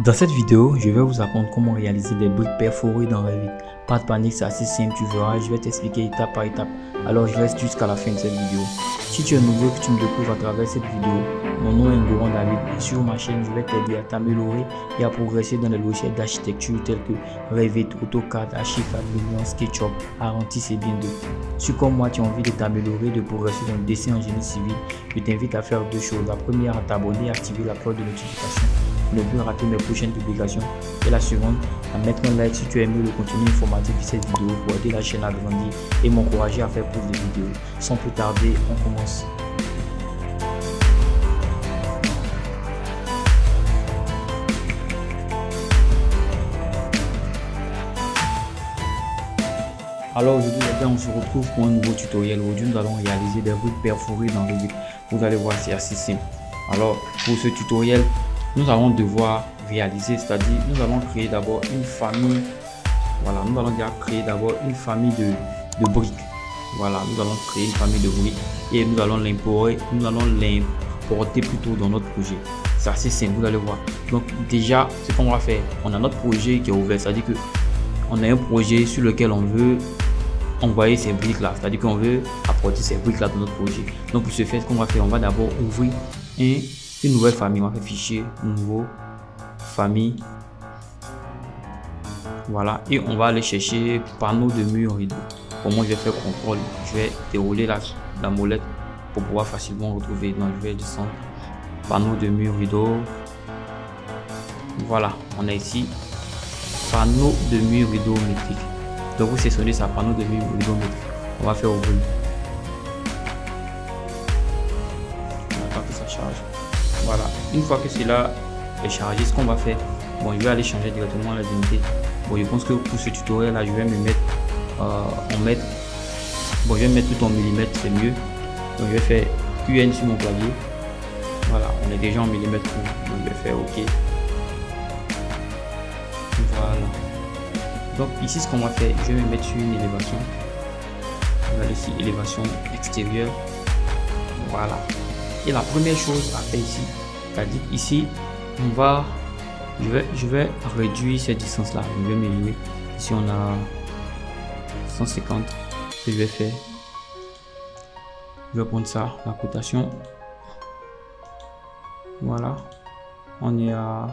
Dans cette vidéo, je vais vous apprendre comment réaliser des briques perforées dans Revit. Pas de panique, c'est assez simple, tu verras, je vais t'expliquer étape par étape. Alors je reste jusqu'à la fin de cette vidéo. Si tu es nouveau et que tu me découvres à travers cette vidéo, mon nom est Ngoran David et sur ma chaîne, je vais t'aider à t'améliorer et à progresser dans les logiciels d'architecture tels que Revit, AutoCAD, Archicad, Lumion, SketchUp, Arantis et bien d'autres. Si comme moi tu as envie de t'améliorer, de progresser dans le dessin en génie civil, je t'invite à faire deux choses. La première, à t'abonner et activer la cloche de notification pour ne plus rater mes prochaines publications, et la seconde, à mettre un like si tu as aimé le contenu informatif de cette vidéo pour aider la chaîne à grandir et m'encourager à faire plus de vidéos. Sans plus tarder, on commence. Alors aujourd'hui les gars, on se retrouve pour un nouveau tutoriel. Aujourd'hui nous allons réaliser des briques perforées dans Revit. Vous allez voir, c'est assez simple. Alors pour ce tutoriel, nous allons devoir réaliser, c'est-à-dire nous allons créer d'abord une famille. Voilà, nous allons déjà créer d'abord une famille de briques. Voilà, nous allons créer une famille de briques et nous allons l'importer plutôt dans notre projet. C'est assez simple, vous allez voir. Donc déjà, ce qu'on va faire, on a notre projet qui est ouvert, c'est-à-dire que on a un projet sur lequel on veut envoyer ces briques là, c'est-à-dire qu'on veut apporter ces briques là dans notre projet. Donc pour ce faire, ce qu'on va faire, on va d'abord ouvrir une nouvelle famille. On va faire fichier, nouveau, famille. Voilà, et on va aller chercher panneau de mur rideau. Pour moi, je vais faire contrôle, je vais dérouler la molette pour pouvoir facilement retrouver. Donc je vais descendre panneau de mur rideau. Voilà, on a ici panneau de mur rideau métrique. Donc vous sélectionnez ça, panneau de mur rideau métrique. On va faire ouvrir. On attend que ça charge. Voilà, une fois que cela est chargé, ce qu'on va faire, bon, je vais aller changer directement la unité. Bon, je pense que pour ce tutoriel là, je vais me mettre en mètre. Bon, je vais mettre tout en millimètres, c'est mieux. Donc je vais faire UN sur mon clavier. Voilà, on est déjà en millimètres. Donc je vais faire OK. Voilà. Donc ici, ce qu'on va faire, je vais me mettre sur une élévation. On va ici élévation extérieure. Voilà. Et la première chose à faire ici, c'est-à-dire ici, je vais réduire cette distance là. Je vais mesurer. Ici on a 150. Ce que je vais faire, je vais prendre ça, la cotation. Voilà. On est à.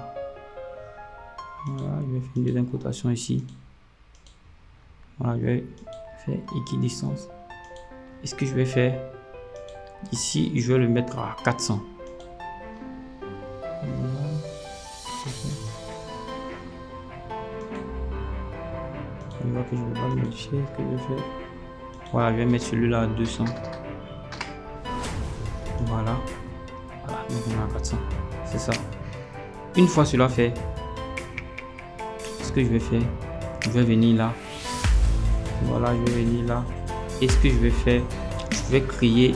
Voilà, je vais faire une deuxième cotation ici. Voilà, je vais faire équidistance. Et ce que je vais faire ici, je vais le mettre à 400. Voilà. Je vois que je ne vais pas le modifier. Ce que je vais faire, voilà, je vais mettre celui-là à 200. Voilà. Voilà, donc on est à 400. C'est ça. Une fois cela fait, ce que je vais faire, je vais venir là. Voilà, je vais venir là. Et ce que je vais faire, je vais créer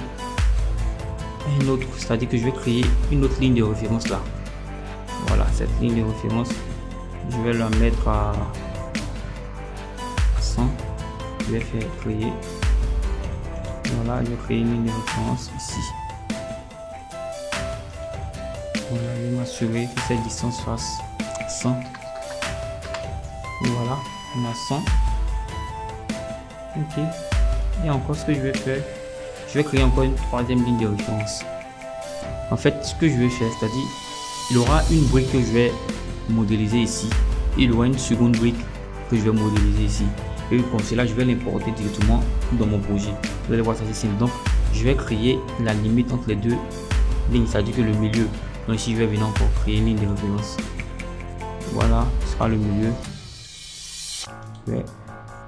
une autre, c'est-à-dire que je vais créer une autre ligne de référence là. Voilà, cette ligne de référence, je vais la mettre à 100. Je vais faire créer. Voilà, je vais créer une ligne de référence ici. Voilà, je vais m'assurer que cette distance fasse 100. Voilà, on a 100. Ok. Et encore, ce que je vais faire, je vais créer encore une troisième ligne de référence. En fait, ce que je vais faire, c'est-à-dire, il y aura une brique que je vais modéliser ici. Et il y aura une seconde brique que je vais modéliser ici. Et comme cela, je vais l'importer directement dans mon projet. Vous allez voir, ça c'est simple. Donc, je vais créer la limite entre les deux lignes, c'est-à-dire que le milieu. Donc ici, je vais venir encore créer une ligne de référence. Voilà, ce sera le milieu. Je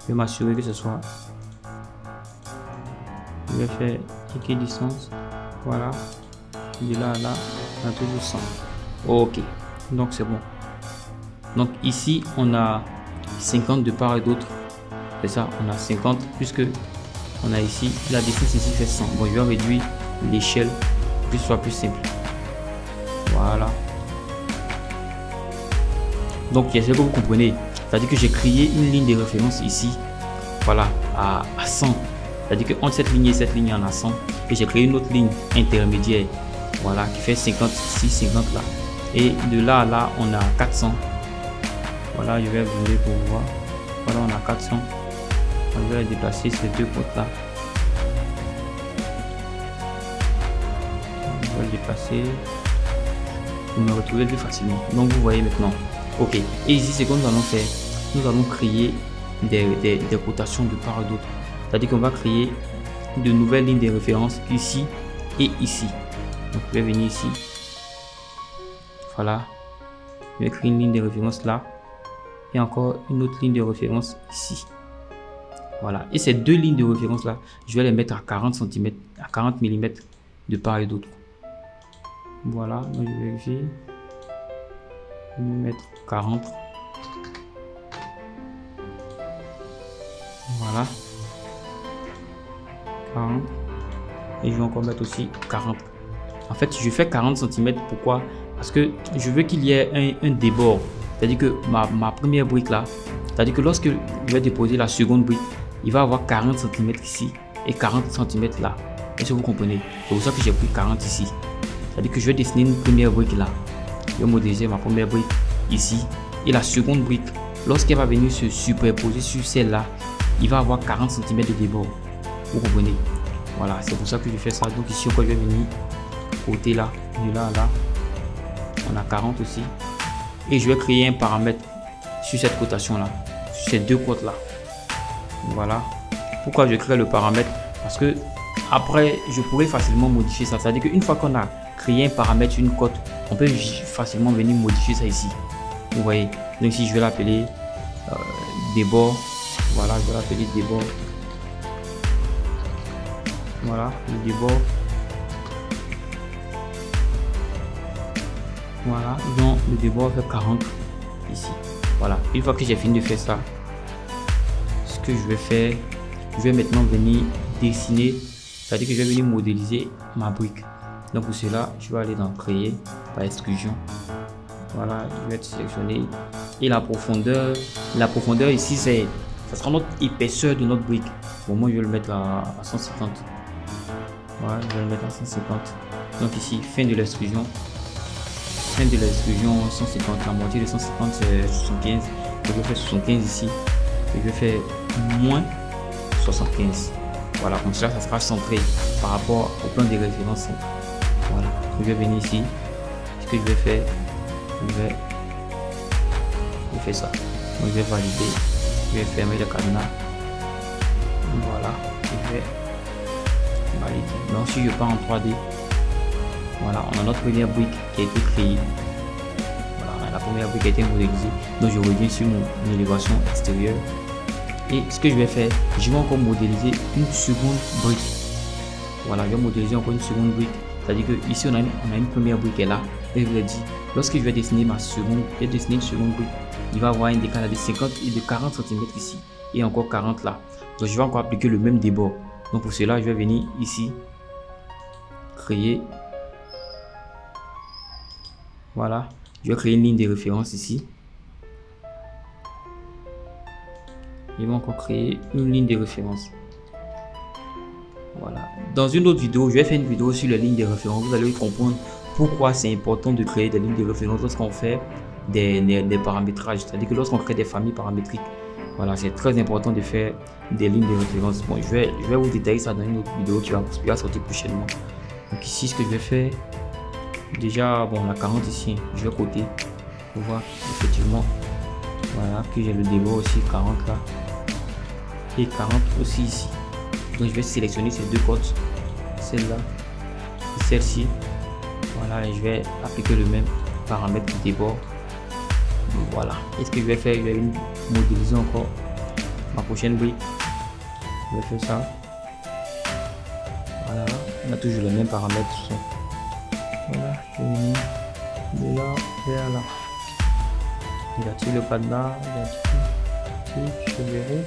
vais m'assurer que ce soit. Je vais faire équidistance. Voilà. De là à là, on a toujours 100. Ok. Donc c'est bon. Donc ici, on a 50 de part et d'autre. C'est ça, on a 50 puisque on a ici la distance ici fait 100. Bon, je vais réduire l'échelle pour que ce soit plus simple. Voilà. Donc, il y a ce que vous comprenez. C'est-à-dire que j'ai créé une ligne de référence ici. Voilà, à 100. C'est-à-dire que entre cette ligne et cette ligne, il y en a 100. Et j'ai créé une autre ligne intermédiaire. Voilà, qui fait 50 ici, 50 là. Et de là à là, on a 400. Voilà, je vais zoomer pour voir. Voilà, on a 400. On va déplacer ces deux côtes là. On va le déplacer pour me retrouver plus facilement. Donc vous voyez maintenant. Ok. Et ici, ce que nous allons faire, nous allons créer des rotations de part et d'autre. C'est-à-dire qu'on va créer de nouvelles lignes de référence ici et ici. Donc je vais venir ici. Voilà. Je vais créer une ligne de référence là. Et encore une autre ligne de référence ici. Voilà. Et ces deux lignes de référence là, je vais les mettre à 40 cm, à 40 mm de part et d'autre. Voilà. Donc je vais vérifier. Je vais mettre 40. Voilà. 40. Et je vais encore mettre aussi 40. En fait, je fais 40 cm. Pourquoi? Parce que je veux qu'il y ait un débord. C'est-à-dire que ma première brique là, c'est-à-dire que lorsque je vais déposer la seconde brique, il va avoir 40 cm ici et 40 cm là. Est-ce que vous comprenez? C'est pour ça que j'ai pris 40 ici. C'est-à-dire que je vais dessiner une première brique là. Je vais modéliser ma première brique ici. Et la seconde brique, lorsqu'elle va venir se superposer sur celle-là, il va avoir 40 cm de débord. Vous comprenez? Voilà, c'est pour ça que je fais ça. Donc ici, encore, je vais venir côté là, de là à là. On a 40 aussi. Et je vais créer un paramètre sur cette cotation là, sur ces deux côtes là. Voilà. Pourquoi je crée le paramètre? Parce que après, je pourrais facilement modifier ça. C'est-à-dire qu'une fois qu'on a créé un paramètre sur une côte, on peut facilement venir modifier ça ici. Vous voyez? Donc ici, je vais l'appeler débord. Voilà, je vais l'appeler débord. Voilà, le débord. Voilà, donc le débord fait 40 ici. Voilà, une fois que j'ai fini de faire ça, ce que je vais faire, je vais maintenant venir dessiner, c'est-à-dire que je vais venir modéliser ma brique. Donc pour cela, je vais aller dans créer par extrusion. Voilà, je vais sélectionner et la profondeur ici, ça sera notre épaisseur de notre brique. Bon, moi je vais le mettre à 150. Voilà, je vais le mettre à 150. Donc ici, fin de l'extrusion. Fin de l'extrusion 150, la moitié de 150 c'est 75. Je vais faire 75 ici. Et je vais faire moins 75. Voilà, comme ça, ça sera centré par rapport au plan de référence. Voilà, je vais venir ici. Ce que je vais faire, je vais faire ça. Donc, je vais valider. Je vais fermer le cadenas. Voilà, je vais valider. Donc, si je pars en 3D, voilà, on a notre première brique qui a été créée. Voilà, on a la première brique qui a été modélisée. Donc, je reviens sur mon élévation extérieure. Et ce que je vais faire, je vais encore modéliser une seconde brique. Voilà, je vais modéliser encore une seconde brique. C'est-à-dire que ici on a une première brique qui est là. Et je vous l'ai dit, lorsque je vais dessiner une seconde brique, il va avoir un décalage de 50 et de 40 cm ici. Et encore 40 là. Donc je vais encore appliquer le même débord. Donc pour cela, je vais venir ici, créer. Voilà, je vais créer une ligne de référence ici. Je vais encore créer une ligne de référence. Voilà. Dans une autre vidéo, je vais faire une vidéo sur les lignes de référence. Vous allez comprendre pourquoi c'est important de créer des lignes de référence lorsqu'on fait des paramétrages. C'est-à-dire que lorsqu'on crée des familles paramétriques, voilà, c'est très important de faire des lignes de référence. Bon, je vais vous détailler ça dans une autre vidéo qui va sortir prochainement. Donc ici, ce que je vais faire, déjà, bon, la 40 ici, je vais coter pour voir effectivement, voilà, que j'ai le débord aussi 40 là et 40 aussi ici. Donc je vais sélectionner ces deux côtes, celle-là et celle-ci. Voilà, et je vais appliquer le même paramètre de débord. Voilà. Et ce que je vais faire, je vais modéliser encore ma prochaine brique. Je vais faire ça. Voilà, on a toujours les mêmes paramètres. Voilà, je vais venir de là vers là. J'active le cadenas, je verrai.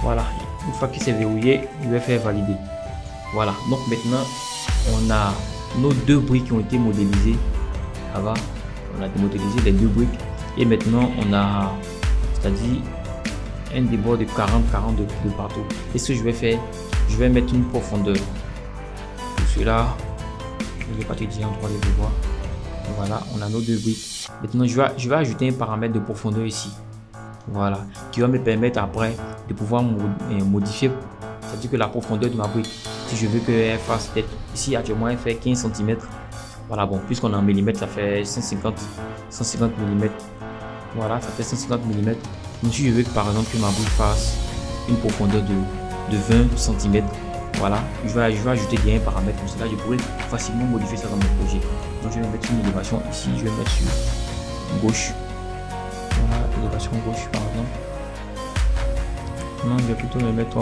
Voilà, une fois qu'il s'est verrouillé, je vais faire valider. Voilà, donc maintenant on a nos deux briques qui ont été modélisées. Ça va, on a modélisé les deux briques et maintenant on a, c'est-à-dire un débord de 40 de partout. Et ce que je vais faire, je vais mettre une profondeur. Pour cela, je vais partir dire en 3D de voir. Voilà, on a nos 2 briques. Maintenant, je vais ajouter un paramètre de profondeur ici. Voilà, qui va me permettre après de pouvoir modifier, c'est-à-dire que la profondeur de ma brique, si je veux qu'elle fasse peut-être, ici actuellement elle fait 15 cm. Voilà, bon, puisqu'on est en millimètres, ça fait 150 mm. Voilà, ça fait 150 mm. Donc si je veux que par exemple que ma brique fasse une profondeur de 20 cm, voilà, je vais ajouter bien un paramètre comme cela. Je pourrais facilement modifier ça dans mon projet. Donc je vais mettre une élévation ici, je vais mettre sur gauche. Voilà, élévation gauche par exemple. Non, je vais plutôt le mettre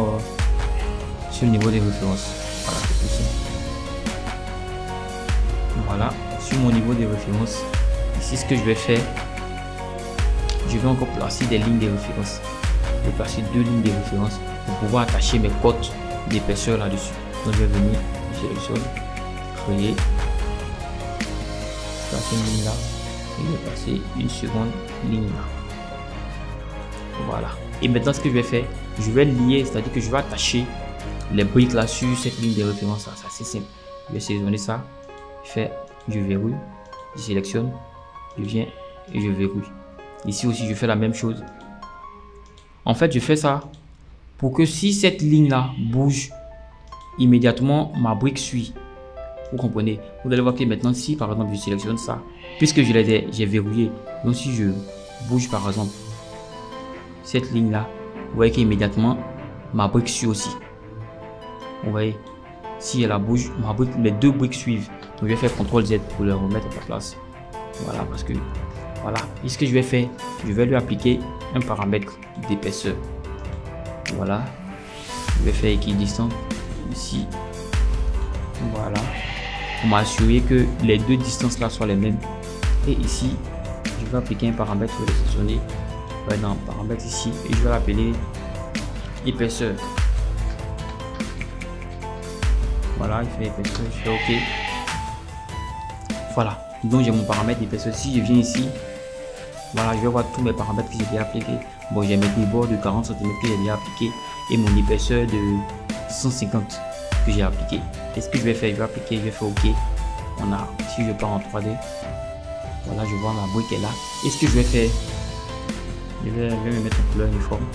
sur le niveau des références. Voilà, c'est tout simple. Voilà, sur mon niveau des références, ici ce que je vais faire, je vais encore placer des lignes de référence. Je vais placer 2 lignes de référence pour pouvoir attacher mes cotes d'épaisseur là-dessus. Donc je vais venir, je sélectionne, créer, placer une ligne là, et je vais passer une seconde ligne là. Voilà. Et maintenant ce que je vais faire, je vais lier, c'est-à-dire que je vais attacher les briques là sur cette ligne de référence là. C'est assez simple. Je vais sélectionner ça, je verrouille, je sélectionne, je viens et je verrouille. Ici aussi je fais la même chose. En fait je fais ça pour que si cette ligne là bouge, immédiatement ma brique suit. Vous comprenez? Vous allez voir que maintenant si par exemple je sélectionne ça, puisque j'ai verrouillé, donc si je bouge par exemple cette ligne là, vous voyez qu'immédiatement ma brique suit aussi. Vous voyez, si elle bouge, ma brique, les 2 briques suivent. Donc je vais faire CTRL Z pour le remettre à sa place. Voilà, parce que voilà. Et ce que je vais faire, je vais lui appliquer un paramètre d'épaisseur. Voilà, je vais faire équidistant ici. Voilà, pour m'assurer que les 2 distances là soient les mêmes. Et ici, je vais appliquer un paramètre, je vais le sélectionner. Je vais dans paramètres ici et je vais l'appeler épaisseur. Voilà, il fait épaisseur, je fais OK. Voilà, donc j'ai mon paramètre d'épaisseur. Si je viens ici, voilà, je vais voir tous mes paramètres que j'ai déjà appliqués. Bon, j'ai mes bords de 40 cm que j'ai déjà appliqué et mon épaisseur de 150 que j'ai appliqué. Et ce que je vais faire, je vais appliquer, je vais faire OK. On a, si je pars en 3D, voilà, je vois ma brique est là. Et ce que je vais faire, je vais me mettre en couleur uniforme.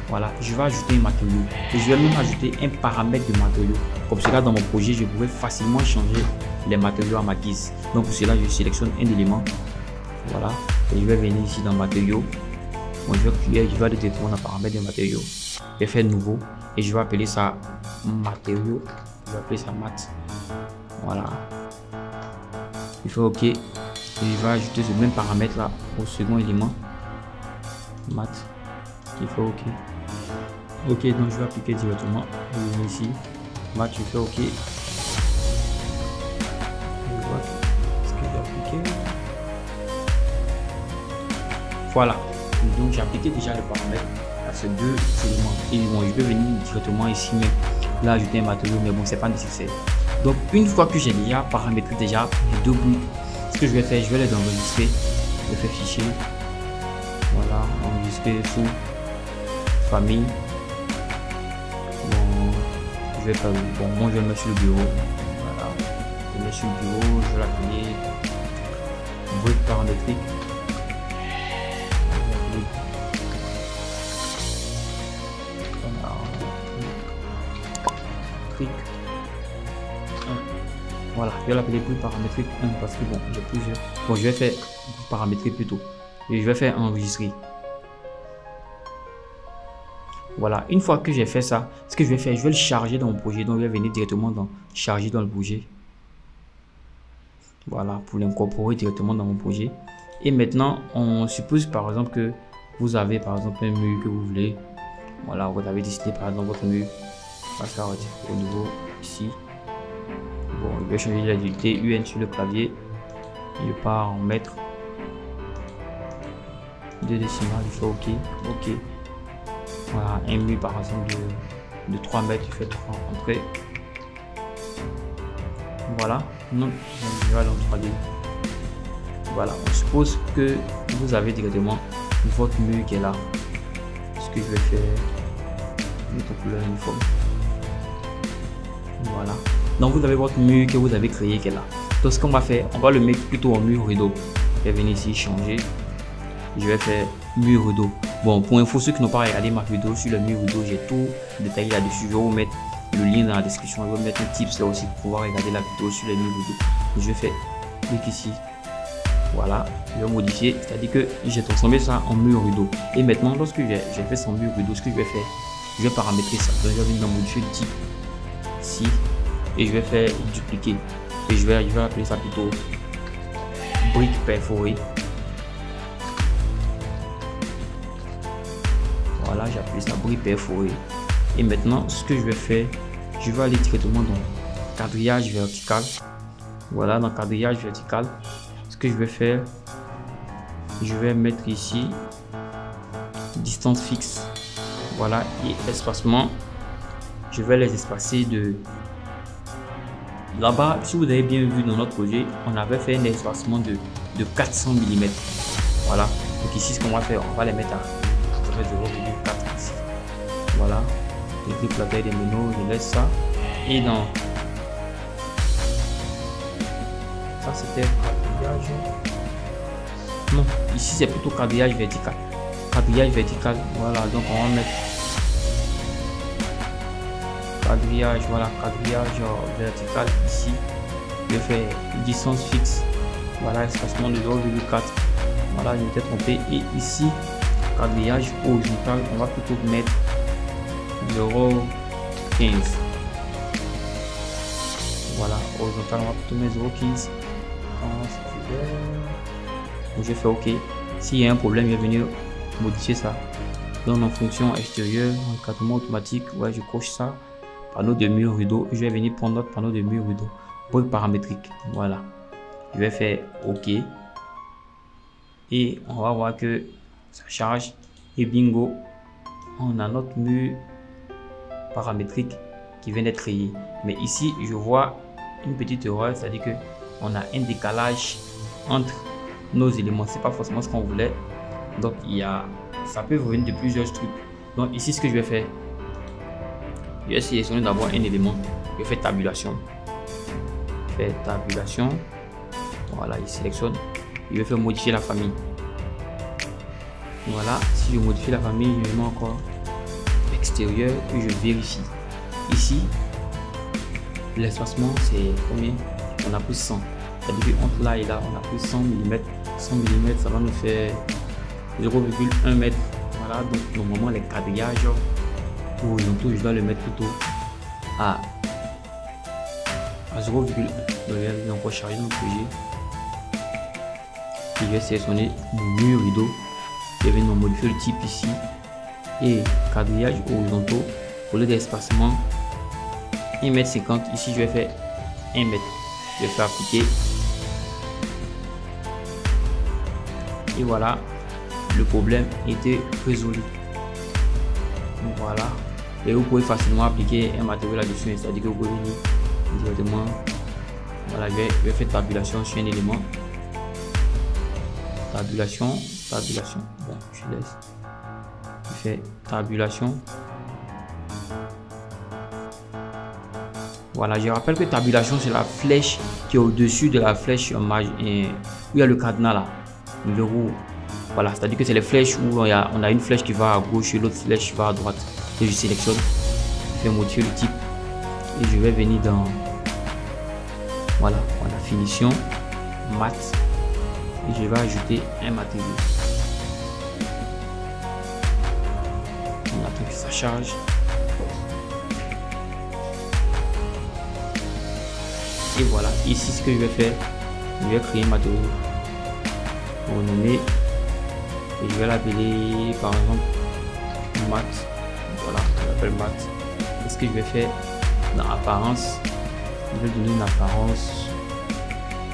Voilà, je vais ajouter un matériau et je vais même ajouter un paramètre de matériau. Comme cela, dans mon projet, je pourrais facilement changer les matériaux à ma guise. Donc pour cela, je sélectionne un élément. Voilà, et je vais venir ici dans matériaux. Bon, je vais aller directement dans paramètre de matériaux. Je vais faire nouveau et je vais appeler ça matériaux. Je vais appeler ça mat. Voilà. Il fait OK. Et je vais ajouter ce même paramètre là au second élément. Mat. Il fait OK. OK, donc je vais appliquer directement. Je viens ici. Mat, je fais OK. Je vois ce que j'ai appliqué. Voilà. Donc j'ai appliqué déjà le paramètre à ces 2 éléments. Et bon, je peux venir directement ici, mais là ajouter un matériau, mais bon, c'est pas nécessaire. Donc une fois que j'ai déjà paramétré déjà les 2 bouts, ce que je vais faire, je vais les enregistrer. Je fais fichier. Voilà, enregistrer sous famille. Bon, je vais faire bon, moi je vais le mettre sur le bureau. Voilà, je le mets sur le bureau, je vais l'appeler brique paramétrique. Voilà, je vais l'appeler brique paramétrique 1 parce que bon, j'ai plusieurs. Bon, je vais faire paramétrer plutôt. Et je vais faire enregistrer. Voilà, une fois que j'ai fait ça, ce que je vais faire, je vais le charger dans mon projet. Donc, je vais venir directement dans charger dans le projet. Voilà, pour l'incorporer directement dans mon projet. Et maintenant, on suppose par exemple que vous avez par exemple un mur que vous voulez. Voilà, vous avez décidé par exemple votre mur. On va faire au niveau ici. Bon, je vais changer l'agilité UN sur le clavier. Je pars en mètres. 2 décimales, je fais OK. OK. Voilà, un mur par exemple de 3 mètres, je fais 3 entrées. Voilà. Non, je vais dans 3D. Voilà, on suppose que vous avez directement votre mur qui est là. Ce que je vais faire, mettre en couleur uniforme. Voilà. Donc vous avez votre mur que vous avez créé qui est là. Donc ce qu'on va faire, on va le mettre plutôt en mur rideau. Je vais venir ici changer. Je vais faire mur rideau. Bon, pour info, ceux qui n'ont pas regardé ma vidéo sur le mur rideau, j'ai tout détaillé là-dessus. Je vais vous mettre le lien dans la description. Je vais vous mettre un tips là aussi pour pouvoir regarder la vidéo sur le mur rideau. Je vais faire clic ici. Voilà, je vais modifier, c'est-à-dire que j'ai transformé ça en mur rideau. Et maintenant, lorsque j'ai fait son mur rideau, ce que je vais faire, je vais paramétrer ça. Donc, je vais venir dans modifier le type ici et je vais faire dupliquer. Et je vais appeler ça plutôt brique perforée. Voilà, j'ai appelé ça brique perforée. Et maintenant, ce que je vais faire, je vais aller directement dans quadrillage vertical. Voilà, dans quadrillage vertical. Ce que je vais faire, je vais mettre ici distance fixe. Voilà, et espacement, je vais les espacer de là-bas. Si vous avez bien vu dans notre projet, on avait fait un espacement de 400 mm. Voilà, donc ici ce qu'on va faire, on va les mettre à 0,4 ici. Voilà, je clique la taille des menus, je laisse ça. Et dans ça, c'était quadrillage. Non, ici c'est plutôt quadrillage vertical. Quadrillage vertical, voilà, donc on va mettre quadrillage, voilà, quadrillage vertical ici. Je vais faire distance fixe, voilà, espacement de 0,4. Voilà, je m'étais trompé. Et ici, quadrillage horizontal, on va plutôt mettre 0,15. Voilà, horizontal, on va plutôt mettre 0,15. Donc je fais OK. S'il y a un problème, je vais venir modifier ça. Donc en fonction extérieure, encadrement automatique, ouais, je coche ça. Panneau de mur rideau, je vais venir prendre notre panneau de mur rideau. Brique paramétrique, voilà. Je vais faire OK. Et on va voir que ça charge. Et bingo, on a notre mur paramétrique qui vient d'être créé. Mais ici, je vois une petite erreur, c'est-à-dire que on a un décalage entre nos éléments. C'est pas forcément ce qu'on voulait. Donc ça peut venir de plusieurs trucs. Donc ici, ce que je vais faire, je vais sélectionner d'abord un élément. Je fais tabulation. Je fais tabulation. Voilà, il sélectionne. Je vais faire modifier la famille. Voilà, si je modifie la famille, je mets encore extérieur et je vérifie. Ici, l'espacement c'est combien? On a pris 100. C'est-à-dire entre là et là, on a pris 100 mm. 100 mm, ça va nous faire 0,1 m. Voilà, donc normalement les quadrillages horizontaux, je dois le mettre plutôt à 0,1. Je vais encore charger mon projet. Et je vais sélectionner mon mur rideau. Je vais venir modifier le type ici. Et quadrillage horizontaux, au lieu d'espacement 1,50 m, ici je vais faire 1 m. Je vais faire appliquer. Et voilà, le problème était résolu. Donc voilà, et vous pouvez facilement appliquer un matériau là-dessus, c'est-à-dire que vous pouvez venir directement. Voilà, je vais faire tabulation sur un élément. Tabulation. Bon, je laisse. Je fais tabulation. Voilà, je rappelle que tabulation, c'est la flèche qui est au-dessus de la flèche où il y a le cadenas là. Le verrou. Voilà, c'est-à-dire que c'est les flèches où on a une flèche qui va à gauche et l'autre flèche qui va à droite. Et je sélectionne. Je vais modifier le type. Et je vais venir dans. Voilà, on a finition. Mat. Et je vais ajouter un matériau. On attend que ça charge. Et voilà, ici ce que je vais faire, je vais créer un matériau renommé et je vais l'appeler par exemple mat. Voilà, je l'appelle mat. Et ce que je vais faire dans apparence, je vais donner une apparence,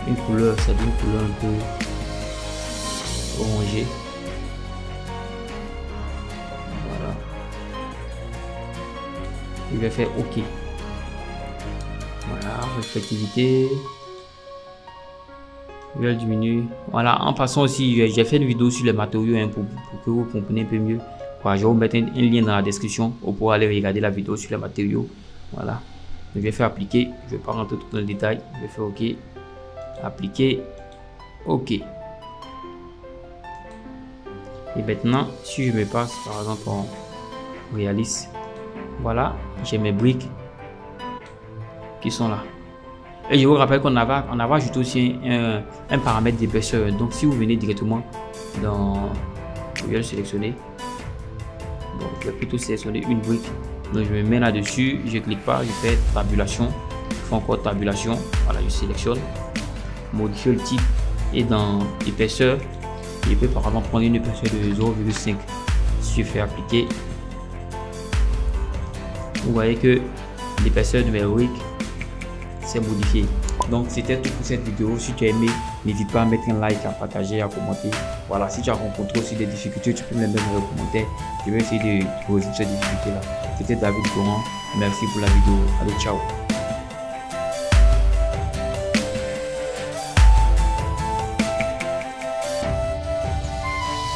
une couleur, c'est une couleur un peu orangée. Voilà. Je vais faire OK. Voilà, réflectivité. Je vais le diminuer. Voilà, en passant aussi, j'ai fait une vidéo sur les matériaux hein, pour que vous compreniez un peu mieux. Voilà, je vais vous mettre un lien dans la description pour aller regarder la vidéo sur les matériaux. Voilà, je vais faire appliquer. Je ne vais pas rentrer tout dans le détail. Je vais faire OK. appliquer, OK. Et maintenant, si je me passe par exemple en réaliste, voilà, j'ai mes briques qui sont là. Et je vous rappelle qu'on avait ajouté aussi un paramètre d'épaisseur. Donc si vous venez directement dans le sélectionner, bon, je vais plutôt sélectionner une brique. Donc je me mets là dessus, je clique pas, je fais tabulation, je fais encore tabulation, voilà, je sélectionne, modifier le type, et dans épaisseur, je peux par exemple prendre une épaisseur de 0,5. Si je fais appliquer, vous voyez que l'épaisseur de mes briques s'est modifiée. Donc c'était tout pour cette vidéo. Si tu as aimé, n'hésite pas à mettre un like, à partager, à commenter. Voilà, si tu as rencontré aussi des difficultés, tu peux me les mettre dans les commentaires. Je vais essayer de résoudre ces difficultés là. C'était David Goran, merci pour la vidéo. Allez, ciao.